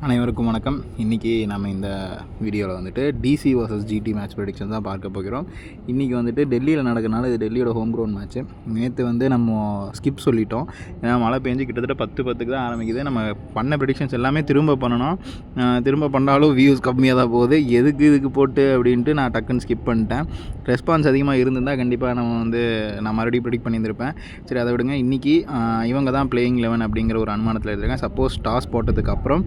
அனைவருக்கும் வணக்கம். இன்றைக்கி நம்ம இந்த வீடியோவில் வந்துட்டு DC vs GT match prediction தான் பார்க்க போகிறோம். இன்றைக்கி வந்துட்டு டெல்லியில் நடக்கிறனால இது டெல்லியோட ஹோம் க்ரௌண்ட் மேட்ச்சு. நேற்று வந்து நம்ம ஸ்கிப் சொல்லிட்டோம். ஏன்னா மழை பெஞ்சு கிட்டத்தட்ட 10:10க்கு தான் ஆரம்பிக்குது. நம்ம பண்ண ப்ரெடிக்ஷன்ஸ் எல்லாமே திரும்ப பண்ணணும். திரும்ப பண்ணாலும் வியூஸ் கம்மியாக தான் போகுது. இதுக்கு போட்டு அப்படின்ட்டு நான் டக்குன்னு ஸ்கிப் பண்ணிட்டேன். ரெஸ்பான்ஸ் அதிகமாக இருந்திருந்தால் கண்டிப்பாக நான் மறுபடியும் ப்ரெடிக்ட் பண்ணியிருந்திருப்பேன். சரி, அதை விடுங்க. இன்றைக்கி இவங்க தான் பிளேயிங் 11 அப்படிங்கிற ஒரு அனுமானத்தில் இருக்காங்க. சப்போஸ் டாஸ் போட்டதுக்கப்புறம்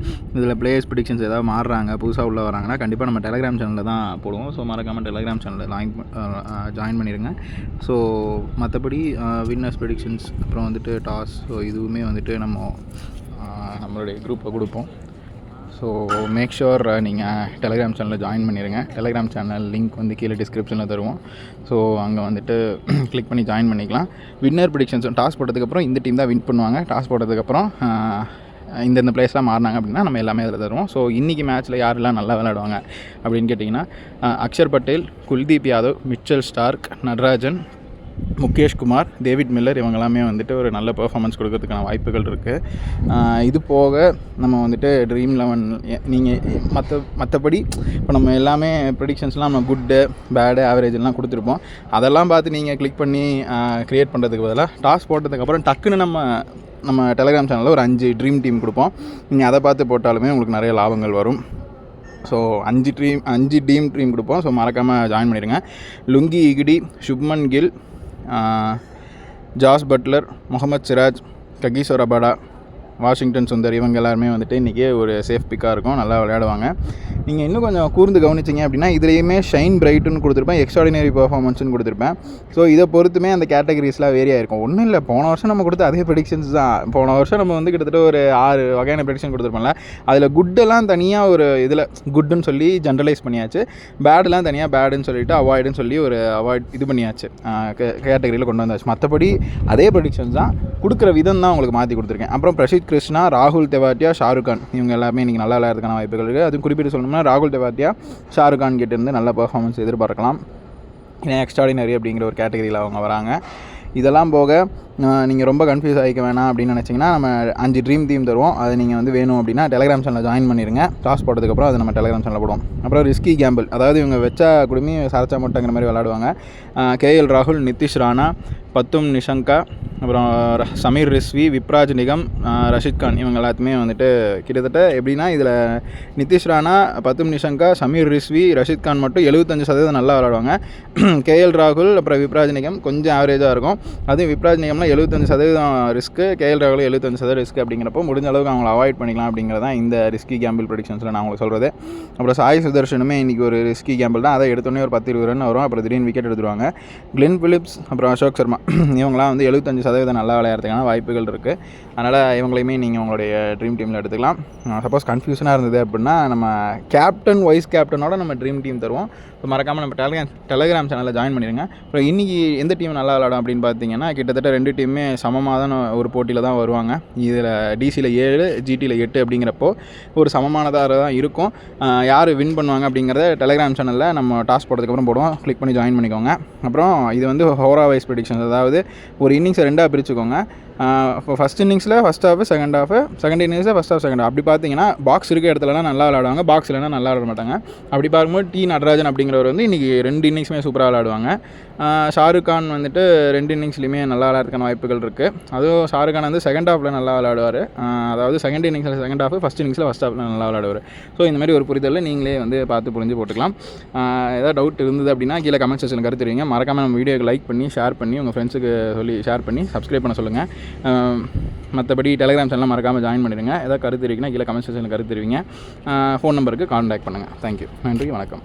இதில் பிளேயர்ஸ் ப்ரெடிக்ஷன்ஸ் ஏதாவது மாறுறாங்க, புதுசாக உள்ள வராங்கன்னா கண்டிப்பாக நம்ம டெலகிராம் சேனலில் தான் போடுவோம். ஸோ மறக்காமல் டெலகிராம் சேனலில் ஜாயின் பண்ணிடுங்க. ஸோ மற்றபடி வின்னர்ஸ் ப்ரெடிக்ஷன்ஸ் அப்புறம் வந்துட்டு டாஸ், ஸோ இதுவுமே வந்துட்டு நம்மளுடைய குரூப்பில் கொடுப்போம். ஸோ மேக் ஷுர் நீங்கள் டெலகிராம் சேனலில் ஜாயின் பண்ணிடுங்க. டெலகிராம் சேனல் லிங்க் வந்து கீழே டிஸ்கிரிப்ஷனில் தருவோம். ஸோ அங்கே வந்துட்டு கிளிக் பண்ணி ஜாயின் பண்ணிக்கலாம். வின்னர் ப்ரெடிக்ஷன்ஸ் டாஸ் போட்டதுக்கப்புறம் இந்த டீம் தான் வின் பண்ணுவாங்க. டாஸ் போட்டதுக்கப்புறம் இந்த பிளேஸ்லாம் மாறினாங்க அப்படின்னா நம்ம எல்லாமே அதில் தருவோம். ஸோ இன்றைக்கி மேட்ச்சில் யாரெல்லாம் நல்லா விளையாடுவாங்க அப்படின்னு கேட்டிங்கன்னா Axar Patel, Kuldeep Yadav, Mitchell Starc, Natarajan, Mukesh Kumar, David Miller இவங்கெல்லாமே வந்துட்டு ஒரு நல்ல பெர்ஃபார்மன்ஸ் கொடுக்கறதுக்கான வாய்ப்புகள் இருக்குது. இது போக நம்ம வந்துட்டு ட்ரீம் 11 நீங்கள் மற்றபடி இப்போ நம்ம எல்லாமே ப்ரெடிக்ஷன்ஸ்லாம் நம்ம குட்டு பேடு ஆவரேஜெல்லாம் கொடுத்துருப்போம். அதெல்லாம் பார்த்து நீங்கள் கிளிக் பண்ணி க்ரியேட் பண்ணுறதுக்கு பதிலாக டாஸ் போட்டதுக்கப்புறம் டக்குன்னு நம்ம டெலகிராம் சேனலில் ஒரு 5 ட்ரீம் டீம் கொடுப்போம். நீங்கள் அதை பார்த்து போட்டாலுமே உங்களுக்கு நிறைய லாபங்கள் வரும். ஸோ 5 ட்ரீம் கொடுப்போம். ஸோ மறக்காமல் ஜாயின் பண்ணிடுங்க. லுங்கி இகிடி, Shubman Gill, Jos Buttler, Mohammed Siraj, Kagiso Rabada, Washington Sundar இவங்க எல்லாருமே வந்துட்டு இன்றைக்கி ஒரு சேஃப் பிக்காக இருக்கும். நல்லா விளையாடுவாங்க. நீங்கள் இன்னும் கொஞ்சம் கூர்ந்து கவனிச்சிங்க அப்படின்னா இதுலேயுமே ஷைன் பிரைட்டுன்னு கொடுத்துருப்பேன், எக்ஸ்ட்ராடினரி பெர்ஃபார்மன்ஸ்னு கொடுத்துருப்பேன். ஸோ இதை பொறுத்துமே அந்த கேட்டகரிஸ்லாம் வேரியாக இருக்கும். ஒன்றும் இல்லை, போன வருஷம் நம்ம கொடுத்த அதே ப்ரெடிக்ஷன்ஸ் தான். போன வருஷம் நம்ம வந்து கிட்டத்தட்ட ஒரு 6 வகையான ப்ரெடிக்ஷன் கொடுத்துருப்போம்ல. அதில் குட்டெல்லாம் தனியாக ஒரு இதில் குட்டுன்னு சொல்லி ஜென்ரலைஸ் பண்ணியாச்சு, பேடெலாம் தனியாக பேடுன்னு சொல்லிவிட்டு அவாய்டுன்னு சொல்லி ஒரு இது பண்ணியாச்சு, கேட்டகரியில் கொண்டு வந்தாச்சு. மற்றபடி அதே ப்ரெடிக்ஷன்ஸ் தான், கொடுக்குற விதம் தான் உங்களுக்கு மாற்றி கொடுத்துருக்கேன். அப்புறம் பிரசித் கிருஷ்ணா, ராகுல் தெவாட்டியா, ஷாருக் கான் இவங்க எல்லாமே இன்றைக்கி நல்லா விளையாடுறதுக்கான வாய்ப்புகள் இருக்குது. அதுவும் குறிப்பிட்டு சொல்லணும்னா ராகுல் தெவாட்டியா, ஷாருக் கான் கிட்டேருந்து நல்ல பெர்ஃபார்மன்ஸ் எதிர்பார்க்கலாம். ஏன்னா எக்ஸ்ட்ராடினரி அப்படிங்கிற ஒரு கேட்டகரியில் அவங்க வராங்க. இதெல்லாம் போக நீங்கள் ரொம்ப கன்ஃபியூஸ் ஆகிக்க வேணாம் அப்படின்னு நினச்சிங்கன்னா நம்ம 5 ட்ரீம் டீம் தருவோம். அதை நீங்கள் வந்து வேணும் அப்படின்னா டெலகிராம் சேனலில் ஜாயின் பண்ணிடுங்க. டாஸ் போட்டதுக்கப்புறம் அது நம்ம டெலகிராம் சேனலில் போடுவோம். அப்புறம் ரிஸ்கி கேம்பிள், அதாவது இவங்க வச்சா குடுமி சரச்சா மட்டங்கிற மாதிரி விளாடுவாங்க. கேஎல் ராகுல், நிதிஷ் ராணா, பத்தும் நிஷங்கா, அப்புறம் சமீர் ரிஸ்வி, விப்ராஜ் நிகம், ரஷித் கான் இவங்க எல்லாத்துமே வந்துட்டு கிட்டத்தட்ட எப்படின்னா இதில் நிதிஷ் ராணா, பத்தும் நிஷங்கா, சமீர் ரிஸ்வி, ரஷித் கான் மட்டும் 75% நல்லா விளாடுவாங்க. கேஎல் ராகுல் அப்புறம் விப்ராஜ் நிகம் கொஞ்சம் ஆவரேஜாக இருக்கும். அதுவும் விப்ராஜ் நிகம்னா 75% ரிஸ்க்கு, கேஎல் ராகுல் 75% ரிஸ்க். அப்படிங்கிறப்போ முடிஞ்ச அளவுக்கு அவங்களை அவாய்ட் பண்ணிக்கலாம் அப்படிங்கிறதான் இந்த ரிஸ்கி கேம்பிள் ப்ரெடிக்ஷன்ஸில் நான் உங்களுக்கு சொல்கிறது. அப்புறம் சாய் சுதர்ஷனுமே இன்றைக்கி ஒரு ரிஸ்கி கேம்பிள் தான். அதை எடுத்தோடனே ஒரு 10-20 ரன் வரும். அப்புறம் திடீர்னு விக்கெட் எடுத்துருவாங்க. கிளென் பிலிப்ஸ் அப்புறம் அசோக் சர்மா இவங்களாம் வந்து 75% நல்லா விளையாடுறதுக்கான வாய்ப்புகள் இருக்குது. அதனால் இவங்களையுமே நீங்கள் உங்களுடைய ட்ரீம் டீமில் எடுத்துக்கலாம். சப்போஸ் கன்ஃபியூஷனாக இருந்தது அப்படின்னா நம்ம கேப்டன் வைஸ் கேப்டனோட நம்ம ட்ரீம் டீம் தருவோம். இப்போ மறக்காமல் நம்ம டெலகிராம் சேனலில் ஜாயின் பண்ணிடுங்க. அப்புறம் இன்றைக்கி எந்த டீம் நல்லா விளையாடும் அப்படின்னு பார்த்தீங்கன்னா கிட்டத்தட்ட 2 டீமுமே சமமாக தான் ஒரு போட்டியில் தான் வருவாங்க. இதில் டிசியில் 7, ஜிடியில் 8 அப்படிங்கிறப்போ ஒரு சமமானதாக தான் இருக்கும். யார் வின் பண்ணுவாங்க அப்படிங்கிறத டெலகிராம் சேனலில் நம்ம டாஸ் போட்டதுக்கப்புறம் போடுவோம். கிளிக் பண்ணி ஜாயின் பண்ணிக்கோங்க. அப்புறம் இது வந்து ஹோரா வைஸ் ப்ரெடிக்ஷன்ஸ், அதாவது ஒரு இன்னிங்ஸை 2ஆக பிரிச்சுக்கோங்க. இப்போ ஃபஸ்ட் இன்னிங்ஸில் ஃபஸ்ட் ஹாஃப், செகண்ட் இன்னிங்ஸில் ஃபஸ்ட் ஹாஃப், செகண்ட் ஹாஃப். அப்படி பார்த்தீங்கன்னா பாக்ஸ் இருக்க இடத்துலலாம் நல்லா விளையாடுவாங்க, பாக்ஸ் இல்லைனா நல்லா விளையாட மாட்டாங்க. அப்படி பார்க்கும்போது நடராஜன் அப்படிங்கிறவர் வந்து இன்றைக்கி 2 இன்னிங்ஸுமே சூப்பராக விளையாடுவாங்க. ஷாருக் கான் வந்துட்டு 2 இன்னிங்ஸ்லையுமே நல்லா விளையாடுறதுக்கான வாய்ப்புகள் இருக்குது. அதுவும் ஷாருக் கான் வந்து செகண்ட் ஹாஃபில் நல்லா விளையாடுவார். அதாவது செகண்ட் இன்னிங்ஸில் செகண்ட் ஹாஃப், ஃபஸ்ட் இன்னிங்ஸில் ஃபஸ்ட் ஹாஃபில் நல்லா விளையாடுவார். ஸோ இந்த மாதிரி ஒரு புரிதலில் நீங்களே வந்து பார்த்து புரிஞ்சு போட்டுக்கலாம். ஏதாவது டவுட் இருந்தது அப்படின்னா கீழே கமெண்ட் செக்ஷனில் கருத்து தெரிவிங்க. மறக்காமல் நம்ம வீடியோக்கு லைக் பண்ணி ஷேர் பண்ணி உங்கள் ஃப்ரெண்ட்ஸுக்கு சொல்லி ஷேர் பண்ணி சப்ஸ்கிரைப் பண்ண சொல்லுங்கள். மற்றபடி டெலகிராம் சேனலில் மறக்காமல் ஜாயின் பண்ணிடுங்க. ஏதாவது கருத்து இருக்குன்னா கீழே கமெண்ட் செக்ஷனில் கருத்து தெரிவிங்க. ஃபோன் நம்பருக்கு கான்டாக்ட் பண்ணுங்கள். தேங்க்யூ. நன்றி, வணக்கம்.